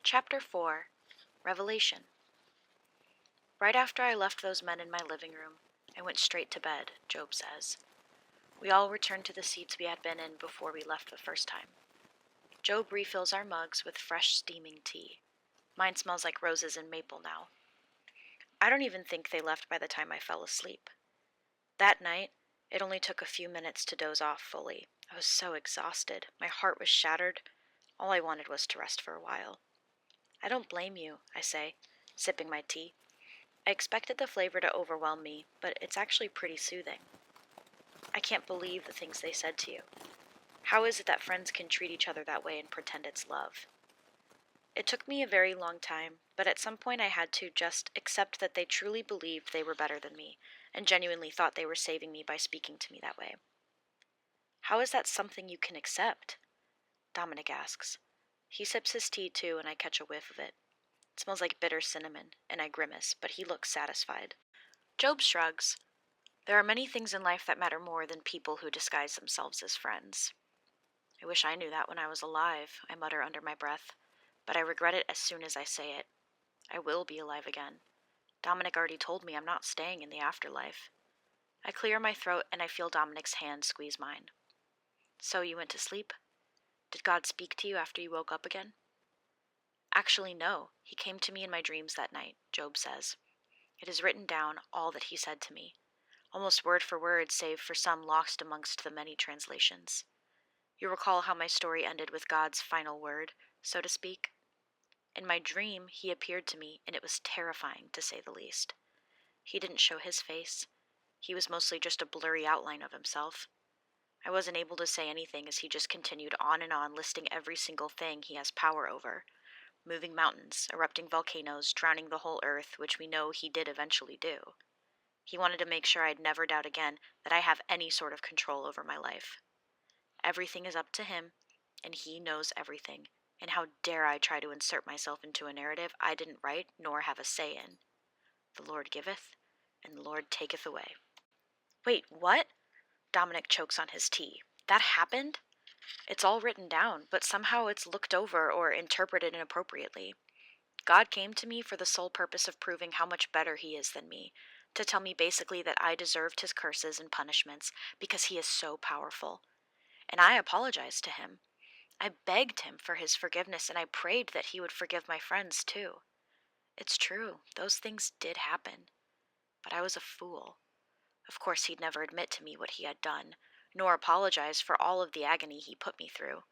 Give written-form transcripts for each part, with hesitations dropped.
Chapter 4, Revelation. Right after I left those men in my living room, I went straight to bed, Job says. We all returned to the seats we had been in before we left the first time. Job refills our mugs with fresh steaming tea. Mine smells like roses and maple now. I don't even think they left by the time I fell asleep. That night, it only took a few minutes to doze off fully. I was so exhausted. My heart was shattered. All I wanted was to rest for a while. I don't blame you, I say, sipping my tea. I expected the flavor to overwhelm me, but it's actually pretty soothing. I can't believe the things they said to you. How is it that friends can treat each other that way and pretend it's love? It took me a very long time, but at some point I had to just accept that they truly believed they were better than me, and genuinely thought they were saving me by speaking to me that way. How is that something you can accept? Dominic asks. He sips his tea too, and I catch a whiff of it. It smells like bitter cinnamon, and I grimace, but he looks satisfied. Job shrugs. There are many things in life that matter more than people who disguise themselves as friends. I wish I knew that when I was alive, I mutter under my breath, but I regret it as soon as I say it. I will be alive again. Dominic already told me I'm not staying in the afterlife. I clear my throat and I feel Dominic's hand squeeze mine. So you went to sleep? Did God speak to you after you woke up again? Actually, no. He came to me in my dreams that night, Job says. It is written down, all that he said to me, almost word for word, save for some lost amongst the many translations. You recall how my story ended with God's final word, so to speak? In my dream, he appeared to me, and it was terrifying, to say the least. He didn't show his face. He was mostly just a blurry outline of himself. I wasn't able to say anything as he just continued on and on, listing every single thing he has power over. Moving mountains, erupting volcanoes, drowning the whole earth, which we know he did eventually do. He wanted to make sure I'd never doubt again that I have any sort of control over my life. Everything is up to him, and he knows everything, and how dare I try to insert myself into a narrative I didn't write nor have a say in. The Lord giveth, and the Lord taketh away. Wait, what? Dominic chokes on his tea. That happened? It's all written down, but somehow it's looked over or interpreted inappropriately. God came to me for the sole purpose of proving how much better he is than me, to tell me basically that I deserved his curses and punishments because he is so powerful. And I apologized to him. I begged him for his forgiveness, and I prayed that he would forgive my friends too. It's true, those things did happen. But I was a fool. Of course, he'd never admit to me what he had done, nor apologize for all of the agony he put me through,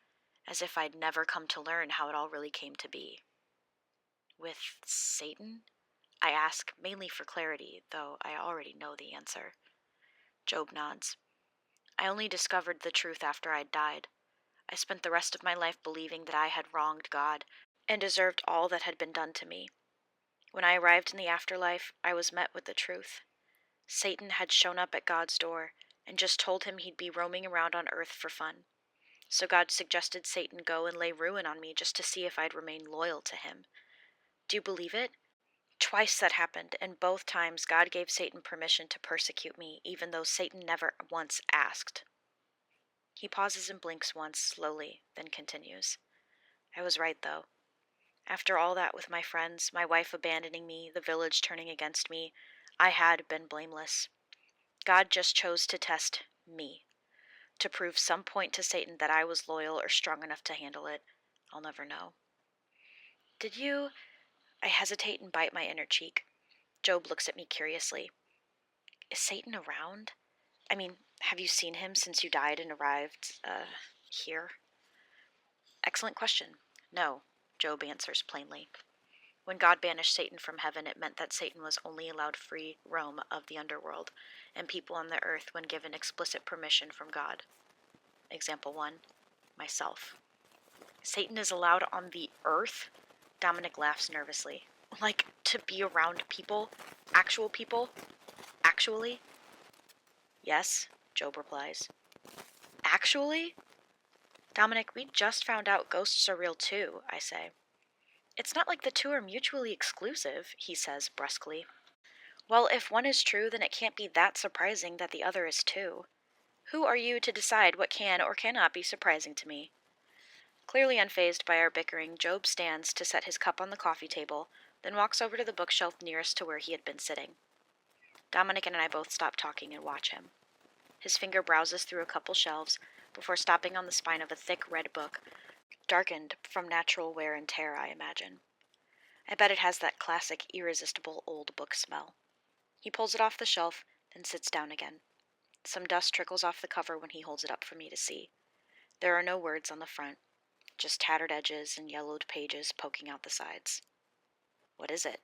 as if I'd never come to learn how it all really came to be. With Satan? I ask, mainly for clarity, though I already know the answer. Job nods. I only discovered the truth after I'd died. I spent the rest of my life believing that I had wronged God and deserved all that had been done to me. When I arrived in the afterlife, I was met with the truth. Satan had shown up at God's door and just told him he'd be roaming around on earth for fun. So God suggested Satan go and lay ruin on me just to see if I'd remain loyal to him. Do you believe it? Twice that happened, and both times God gave Satan permission to persecute me, even though Satan never once asked. He pauses and blinks once, slowly, then continues. I was right, though. After all that with my friends, my wife abandoning me, the village turning against me, I had been blameless. God just chose to test me, to prove some point to Satan that I was loyal or strong enough to handle it. I'll never know. Did you... I hesitate and bite my inner cheek. Job looks at me curiously. Is Satan around? I mean, have you seen him since you died and arrived, here? Excellent question. No, Job answers plainly. When God banished Satan from heaven, it meant that Satan was only allowed free roam of the underworld, and people on the earth when given explicit permission from God. Example 1, myself. Satan is allowed on the earth? Dominic laughs nervously. Like, to be around people? Actual people? Actually? Yes, Job replies. Actually? Dominic, we just found out ghosts are real too, I say. It's not like the two are mutually exclusive, he says brusquely. Well, if one is true, then it can't be that surprising that the other is too. Who are you to decide what can or cannot be surprising to me? Clearly unfazed by our bickering, Job stands to set his cup on the coffee table, then walks over to the bookshelf nearest to where he had been sitting. Dominic and I both stop talking and watch him. His finger browses through a couple shelves before stopping on the spine of a thick red book, darkened from natural wear and tear, I imagine. I bet it has that classic, irresistible old book smell. He pulls it off the shelf, then sits down again. Some dust trickles off the cover when he holds it up for me to see. There are no words on the front, just tattered edges and yellowed pages poking out the sides. "What is it?"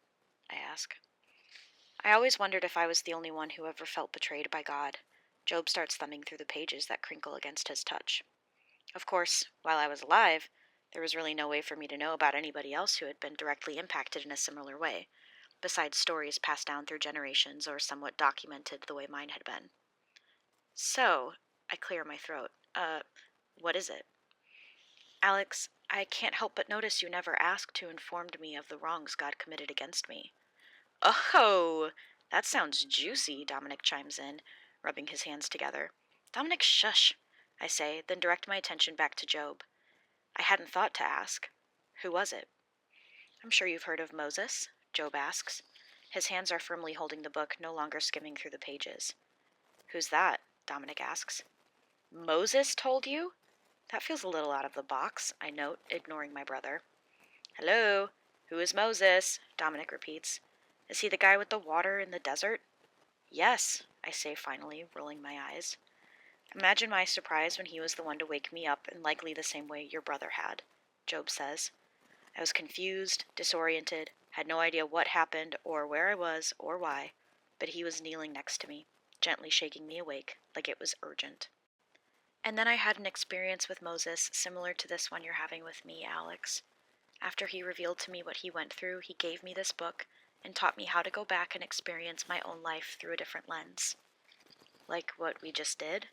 I ask. I always wondered if I was the only one who ever felt betrayed by God. Job starts thumbing through the pages that crinkle against his touch. Of course, while I was alive, there was really no way for me to know about anybody else who had been directly impacted in a similar way, besides stories passed down through generations or somewhat documented the way mine had been. "So," I clear my throat, what is it?" "Alex, I can't help but notice you never asked who informed me of the wrongs God committed against me." "Oh, that sounds juicy," Dominic chimes in, rubbing his hands together. "Dominic, shush," I say, then direct my attention back to Job. "I hadn't thought to ask. Who was it?" "I'm sure you've heard of Moses," Job asks. His hands are firmly holding the book, no longer skimming through the pages. "Who's that?" Dominic asks. "Moses told you?" That feels a little out of the box, I note, ignoring my brother. "Hello? Who is Moses?" Dominic repeats. "Is he the guy with the water in the desert?" "Yes," I say finally, rolling my eyes. "Imagine my surprise when he was the one to wake me up in likely the same way your brother had," Job says. "I was confused, disoriented, had no idea what happened or where I was or why, but he was kneeling next to me, gently shaking me awake, like it was urgent. And then I had an experience with Moses similar to this one you're having with me, Alex. After he revealed to me what he went through, he gave me this book and taught me how to go back and experience my own life through a different lens." "Like what we just did?"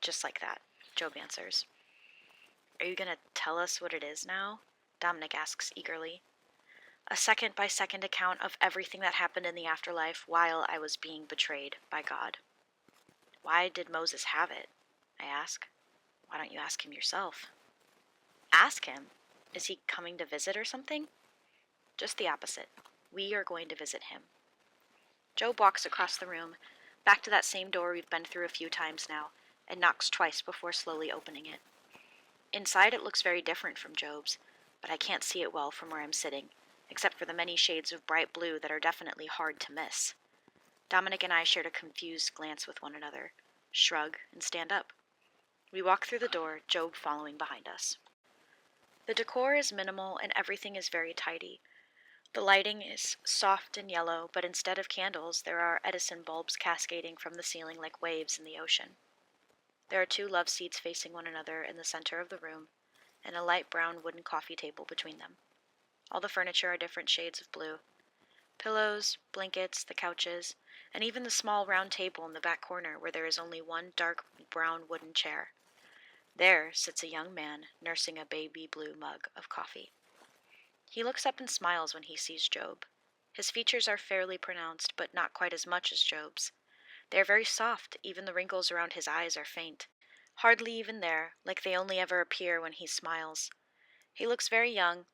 "Just like that," Job answers. "Are you going to tell us what it is now?" Dominic asks eagerly. "A second-by-second account of everything that happened in the afterlife while I was being betrayed by God." "Why did Moses have it?" I ask. "Why don't you ask him yourself?" "Ask him? Is he coming to visit or something?" "Just the opposite. We are going to visit him." Job walks across the room, back to that same door we've been through a few times now, and knocks twice before slowly opening it. Inside it looks very different from Job's, but I can't see it well from where I'm sitting, except for the many shades of bright blue that are definitely hard to miss. Dominic and I shared a confused glance with one another, shrug, and stand up. We walk through the door, Job following behind us. The decor is minimal and everything is very tidy. The lighting is soft and yellow, but instead of candles, there are Edison bulbs cascading from the ceiling like waves in the ocean. There are 2 love seats facing one another in the center of the room, and a light brown wooden coffee table between them. All the furniture are different shades of blue. Pillows, blankets, the couches, and even the small round table in the back corner where there is only one dark brown wooden chair. There sits a young man nursing a baby blue mug of coffee. He looks up and smiles when he sees Job. His features are fairly pronounced, but not quite as much as Job's. They are very soft, even the wrinkles around his eyes are faint, hardly even there, like they only ever appear when he smiles. He looks very young,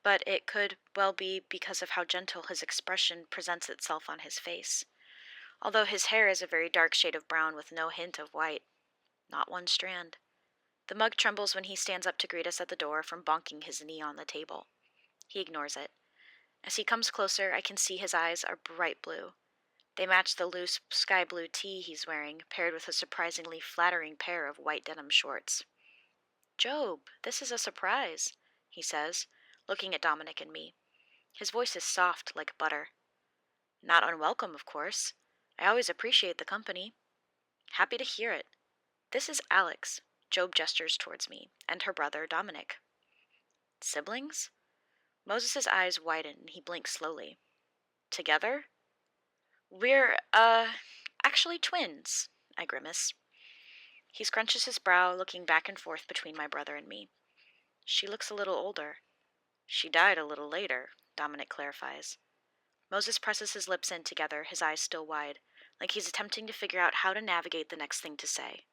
but it could well be because of how gentle his expression presents itself on his face. Although his hair is a very dark shade of brown with no hint of white. Not one strand. The mug trembles when he stands up to greet us at the door from bonking his knee on the table. He ignores it. As he comes closer, I can see his eyes are bright blue. They match the loose sky blue tee he's wearing, paired with a surprisingly flattering pair of white denim shorts. "Job, this is a surprise," he says, looking at Dominic and me. His voice is soft like butter. "Not unwelcome, of course. I always appreciate the company." "Happy to hear it. This is Alex," Job gestures towards me, "and her brother, Dominic." "Siblings?" Moses' eyes widen and he blinks slowly. "Together?" "We're, actually twins," I grimace. He scrunches his brow, looking back and forth between my brother and me. "She looks a little older." "She died a little later," Dominic clarifies. Moses presses his lips in together, his eyes still wide, like he's attempting to figure out how to navigate the next thing to say.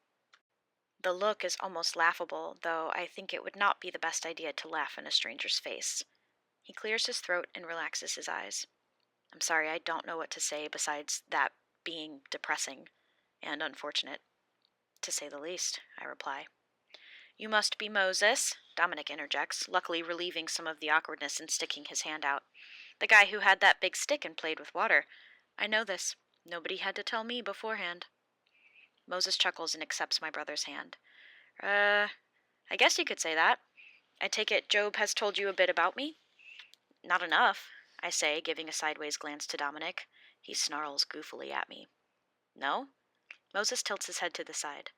The look is almost laughable, though I think it would not be the best idea to laugh in a stranger's face. He clears his throat and relaxes his eyes. I'm sorry, I don't know what to say besides that being depressing and unfortunate, to say the least, I reply. You must be Moses, Dominic interjects, luckily relieving some of the awkwardness and sticking his hand out. The guy who had that big stick and played with water. I know this. Nobody had to tell me beforehand. Moses chuckles and accepts my brother's hand. I guess you could say that. I take it Job has told you a bit about me? Not enough, I say, giving a sideways glance to Dominic. He snarls goofily at me. No? Moses tilts his head to the side.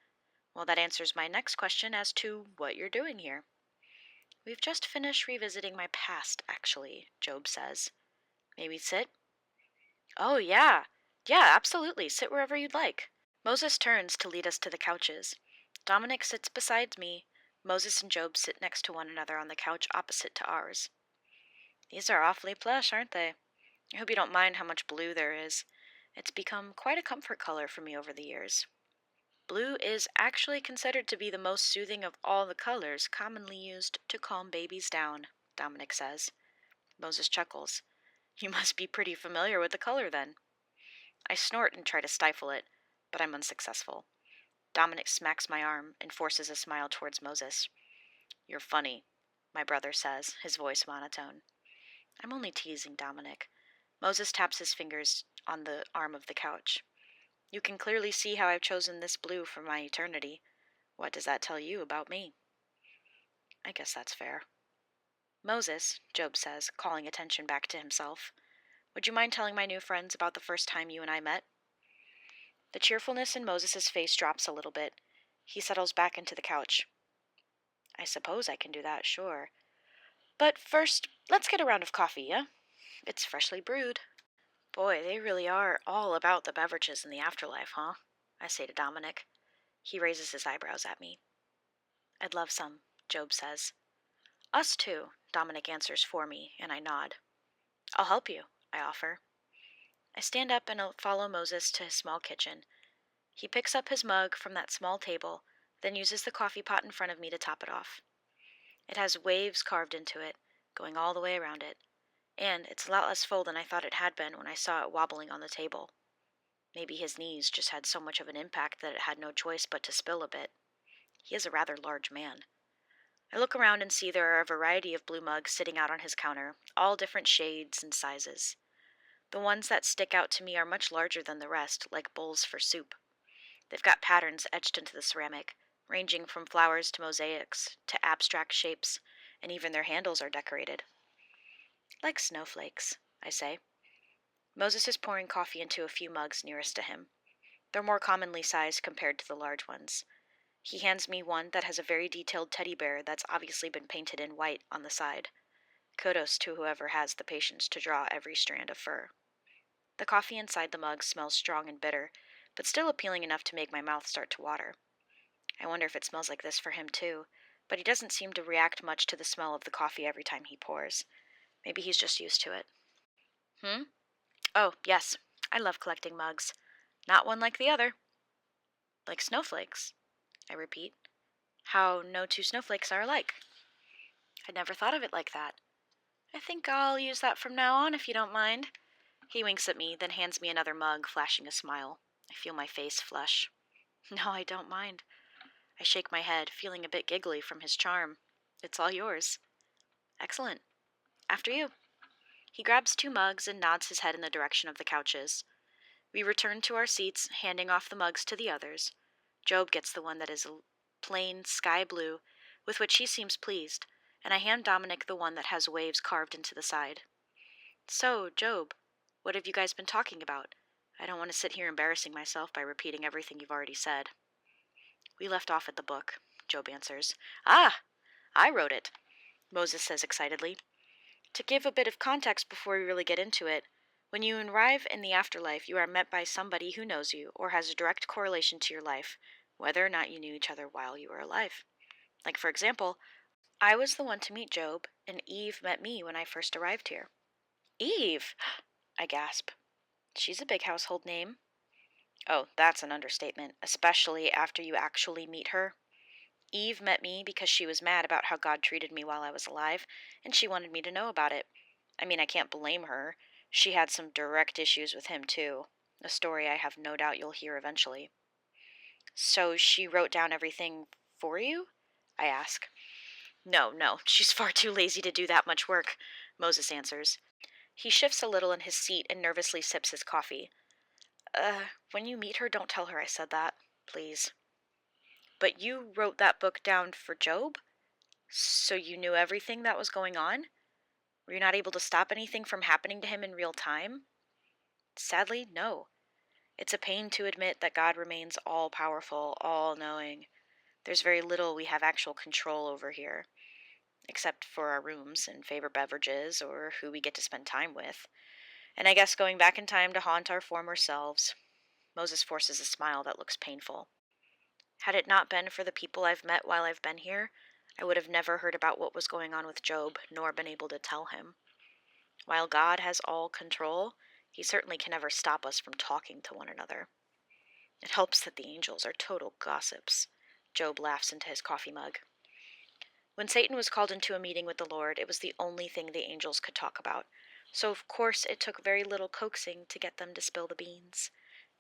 Well, that answers my next question as to what you're doing here. We've just finished revisiting my past, actually, Job says. Maybe sit? Oh, yeah. Yeah, absolutely. Sit wherever you'd like. Moses turns to lead us to the couches. Dominic sits beside me. Moses and Job sit next to one another on the couch opposite to ours. These are awfully plush, aren't they? I hope you don't mind how much blue there is. It's become quite a comfort color for me over the years. Blue is actually considered to be the most soothing of all the colors commonly used to calm babies down, Dominic says. Moses chuckles. You must be pretty familiar with the color then. I snort and try to stifle it, but I'm unsuccessful. Dominic smacks my arm and forces a smile towards Moses. You're funny, my brother says, his voice monotone. I'm only teasing Dominic. Moses taps his fingers on the arm of the couch. You can clearly see how I've chosen this blue for my eternity. What does that tell you about me? I guess that's fair. Moses, Job says, calling attention back to himself, would you mind telling my new friends about the first time you and I met? The cheerfulness in Moses's face drops a little bit. He settles back into the couch. I suppose I can do that, sure. But first, let's get a round of coffee, yeah? It's freshly brewed. Boy, they really are all about the beverages in the afterlife, huh? I say to Dominic. He raises his eyebrows at me. I'd love some, Job says. Us too, Dominic answers for me, and I nod. I'll help you, I offer. I stand up and follow Moses to his small kitchen. He picks up his mug from that small table, then uses the coffee pot in front of me to top it off. It has waves carved into it, going all the way around it, and it's a lot less full than I thought it had been when I saw it wobbling on the table. Maybe his knees just had so much of an impact that it had no choice but to spill a bit. He is a rather large man. I look around and see there are a variety of blue mugs sitting out on his counter, all different shades and sizes. The ones that stick out to me are much larger than the rest, like bowls for soup. They've got patterns etched into the ceramic, ranging from flowers to mosaics to abstract shapes, and even their handles are decorated. Like snowflakes, I say. Moses is pouring coffee into a few mugs nearest to him. They're more commonly sized compared to the large ones. He hands me one that has a very detailed teddy bear that's obviously been painted in white on the side. Kudos to whoever has the patience to draw every strand of fur. The coffee inside the mug smells strong and bitter, but still appealing enough to make my mouth start to water. I wonder if it smells like this for him too, but he doesn't seem to react much to the smell of the coffee every time he pours. Maybe he's just used to it. Oh, yes, I love collecting mugs. Not one like the other. Like snowflakes, I repeat. How no two snowflakes are alike. I'd never thought of it like that. I think I'll use that from now on if you don't mind. He winks at me, then hands me another mug, flashing a smile. I feel my face flush. No, I don't mind. I shake my head, feeling a bit giggly from his charm. It's all yours. Excellent. After you. He grabs two mugs and nods his head in the direction of the couches. We return to our seats, handing off the mugs to the others. Job gets the one that is a plain sky blue, with which he seems pleased, and I hand Dominic the one that has waves carved into the side. So, Job, what have you guys been talking about? I don't want to sit here embarrassing myself by repeating everything you've already said. We left off at the book, Job answers. Ah, I wrote it, Moses says excitedly. To give a bit of context before we really get into it, when you arrive in the afterlife, you are met by somebody who knows you or has a direct correlation to your life, whether or not you knew each other while you were alive. Like, for example, I was the one to meet Job, and Eve met me when I first arrived here. Eve! I gasp. She's a big household name. Oh, that's an understatement, especially after you actually meet her. Eve met me because she was mad about how God treated me while I was alive, and she wanted me to know about it. I mean, I can't blame her. She had some direct issues with him, too. A story I have no doubt you'll hear eventually. So she wrote down everything for you? I ask. No, she's far too lazy to do that much work, Moses answers. He shifts a little in his seat and nervously sips his coffee. When you meet her, don't tell her I said that, please. But you wrote that book down for Job? So you knew everything that was going on? Were you not able to stop anything from happening to him in real time? Sadly, no. It's a pain to admit that God remains all-powerful, all-knowing. There's very little we have actual control over here, except for our rooms and favorite beverages or who we get to spend time with. And I guess going back in time to haunt our former selves. Moses forces a smile that looks painful. Had it not been for the people I've met while I've been here, I would have never heard about what was going on with Job, nor been able to tell him. While God has all control, he certainly can never stop us from talking to one another. It helps that the angels are total gossips. Job laughs into his coffee mug. When Satan was called into a meeting with the Lord, it was the only thing the angels could talk about. So, of course, it took very little coaxing to get them to spill the beans.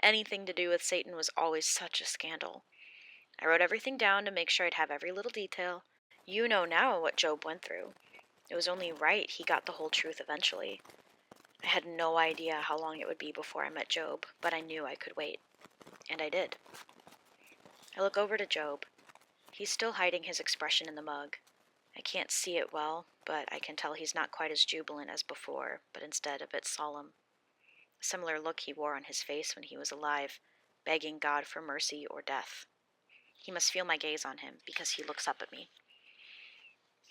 Anything to do with Satan was always such a scandal. I wrote everything down to make sure I'd have every little detail. You know now what Job went through. It was only right he got the whole truth eventually. I had no idea how long it would be before I met Job, but I knew I could wait. And I did. I look over to Job. He's still hiding his expression in the mug. I can't see it well, but I can tell he's not quite as jubilant as before, but instead a bit solemn. A similar look he wore on his face when he was alive, begging God for mercy or death. He must feel my gaze on him, because he looks up at me.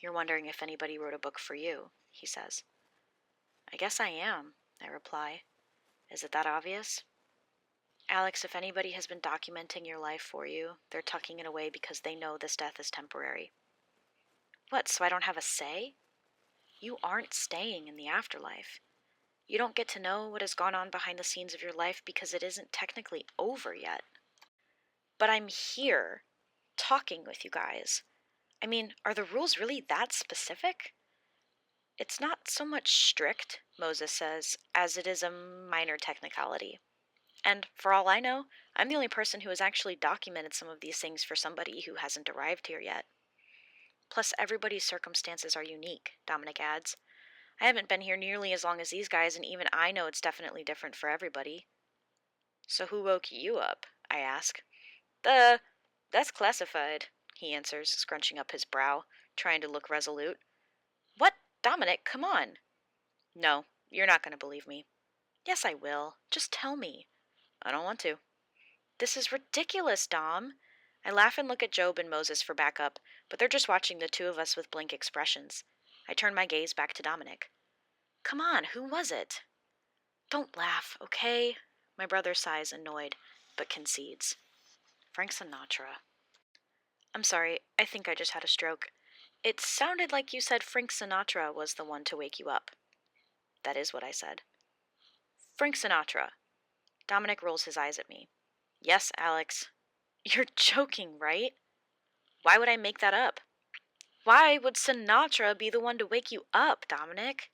You're wondering if anybody wrote a book for you, he says. I guess I am, I reply. Is it that obvious? Alex, if anybody has been documenting your life for you, they're tucking it away because they know this death is temporary. What, so I don't have a say? You aren't staying in the afterlife. You don't get to know what has gone on behind the scenes of your life because it isn't technically over yet. But I'm here, talking with you guys. I mean, are the rules really that specific? It's not so much strict, Moses says, as it is a minor technicality. And for all I know, I'm the only person who has actually documented some of these things for somebody who hasn't arrived here yet. Plus, everybody's circumstances are unique, Dominic adds. I haven't been here nearly as long as these guys, and even I know it's definitely different for everybody. So who woke you up? I ask. That's classified, he answers, scrunching up his brow, trying to look resolute. What? Dominic, come on. No, you're not going to believe me. Yes, I will. Just tell me. I don't want to. This is ridiculous, Dom. I laugh and look at Job and Moses for backup, but they're just watching the two of us with blank expressions. I turn my gaze back to Dominic. Come on, who was it? Don't laugh, okay? My brother sighs, annoyed, but concedes. Frank Sinatra. I'm sorry, I think I just had a stroke. It sounded like you said Frank Sinatra was the one to wake you up. That is what I said. Frank Sinatra. Dominic rolls his eyes at me. Yes, Alex. You're joking, right? Why would I make that up? Why would Sinatra be the one to wake you up, Dominic?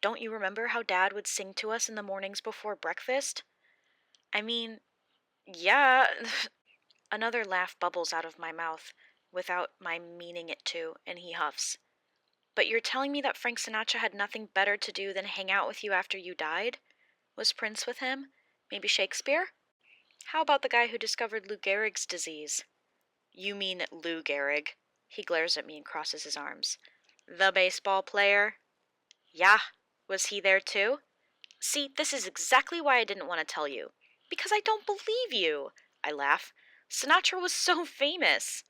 Don't you remember how Dad would sing to us in the mornings before breakfast? I mean, yeah. Another laugh bubbles out of my mouth, without my meaning it to, and he huffs. But you're telling me that Frank Sinatra had nothing better to do than hang out with you after you died? Was Prince with him? Maybe Shakespeare? How about the guy who discovered Lou Gehrig's disease? You mean Lou Gehrig. He glares at me and crosses his arms. The baseball player? Yeah. Was he there too? See, this is exactly why I didn't want to tell you. Because I don't believe you. I laugh. Sinatra was so famous.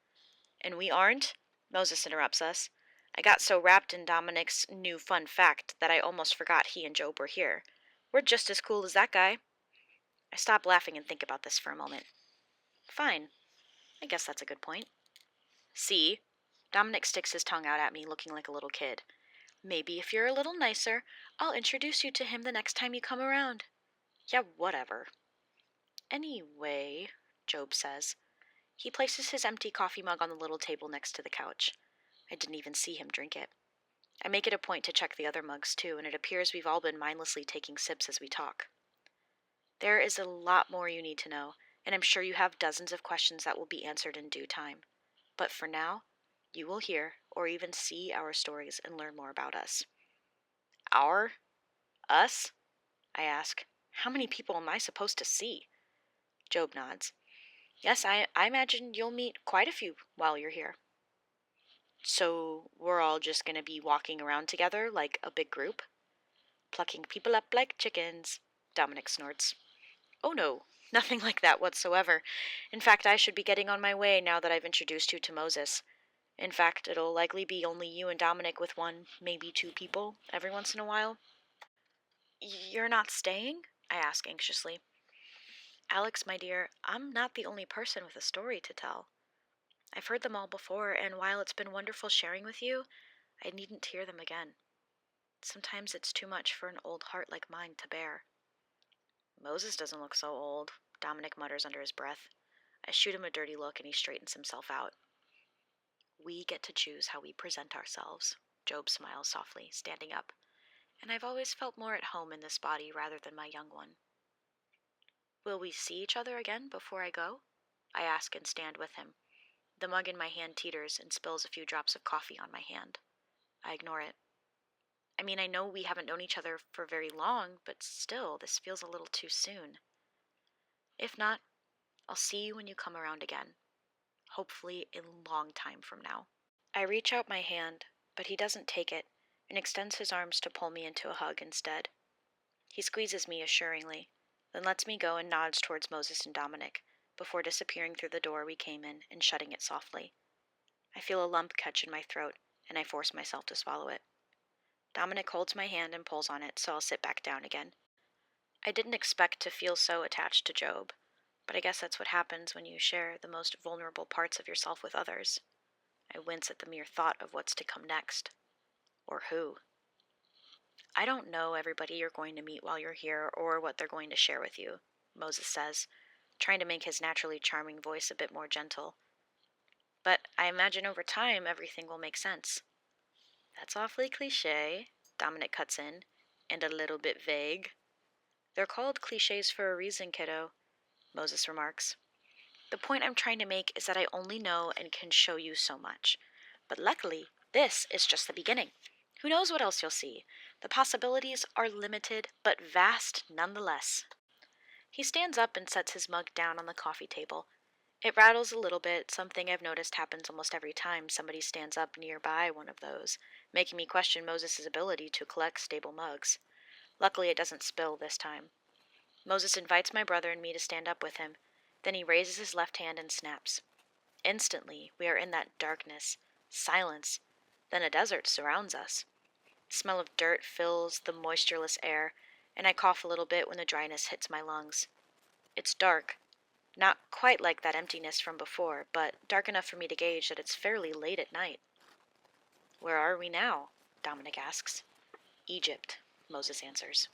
And we aren't? Moses interrupts us. I got so wrapped in Dominic's new fun fact that I almost forgot he and Job were here. We're just as cool as that guy. I stop laughing and think about this for a moment. Fine. I guess that's a good point. See? Dominic sticks his tongue out at me, looking like a little kid. Maybe if you're a little nicer, I'll introduce you to him the next time you come around. Yeah, whatever. Anyway, Job says, He places his empty coffee mug on the little table next to the couch. I didn't even see him drink it. I make it a point to check the other mugs too, and it appears we've all been mindlessly taking sips as we talk. There is a lot more you need to know, and I'm sure you have dozens of questions that will be answered in due time. But for now, you will hear or even see our stories and learn more about us. Our? Us? I ask. How many people am I supposed to see? Job nods. Yes, I imagine you'll meet quite a few while you're here. So we're all just going to be walking around together like a big group? Plucking people up like chickens, Dominic snorts. Oh no, nothing like that whatsoever. In fact, I should be getting on my way now that I've introduced you to Moses. In fact, it'll likely be only you and Dominic with one, maybe two people, every once in a while. You're not staying? I ask anxiously. Alex, my dear, I'm not the only person with a story to tell. I've heard them all before, and while it's been wonderful sharing with you, I needn't hear them again. Sometimes it's too much for an old heart like mine to bear. Moses doesn't look so old, Dominic mutters under his breath. I shoot him a dirty look and he straightens himself out. We get to choose how we present ourselves, Job smiles softly, standing up. And I've always felt more at home in this body rather than my young one. Will we see each other again before I go? I ask and stand with him. The mug in my hand teeters and spills a few drops of coffee on my hand. I ignore it. I mean, I know we haven't known each other for very long, but still, this feels a little too soon. If not, I'll see you when you come around again. Hopefully a long time from now. I reach out my hand, but he doesn't take it and extends his arms to pull me into a hug instead. He squeezes me assuringly, then lets me go and nods towards Moses and Dominic, before disappearing through the door we came in and shutting it softly. I feel a lump catch in my throat, and I force myself to swallow it. Dominic holds my hand and pulls on it, so I'll sit back down again. I didn't expect to feel so attached to Job, but I guess that's what happens when you share the most vulnerable parts of yourself with others. I wince at the mere thought of what's to come next. Or who. I don't know everybody you're going to meet while you're here or what they're going to share with you, Moses says, trying to make his naturally charming voice a bit more gentle. But I imagine over time everything will make sense. That's awfully cliché, Dominic cuts in, and a little bit vague. They're called clichés for a reason, kiddo, Moses remarks. The point I'm trying to make is that I only know and can show you so much. But luckily, this is just the beginning. Who knows what else you'll see? The possibilities are limited, but vast nonetheless. He stands up and sets his mug down on the coffee table. It rattles a little bit, something I've noticed happens almost every time somebody stands up nearby one of those, making me question Moses' ability to collect stable mugs. Luckily, it doesn't spill this time. Moses invites my brother and me to stand up with him. Then he raises his left hand and snaps. Instantly, we are in that darkness, silence. Then a desert surrounds us. The smell of dirt fills the moistureless air, and I cough a little bit when the dryness hits my lungs. It's dark. Not quite like that emptiness from before, but dark enough for me to gauge that it's fairly late at night. Where are we now? Dominic asks. Egypt, Moses answers.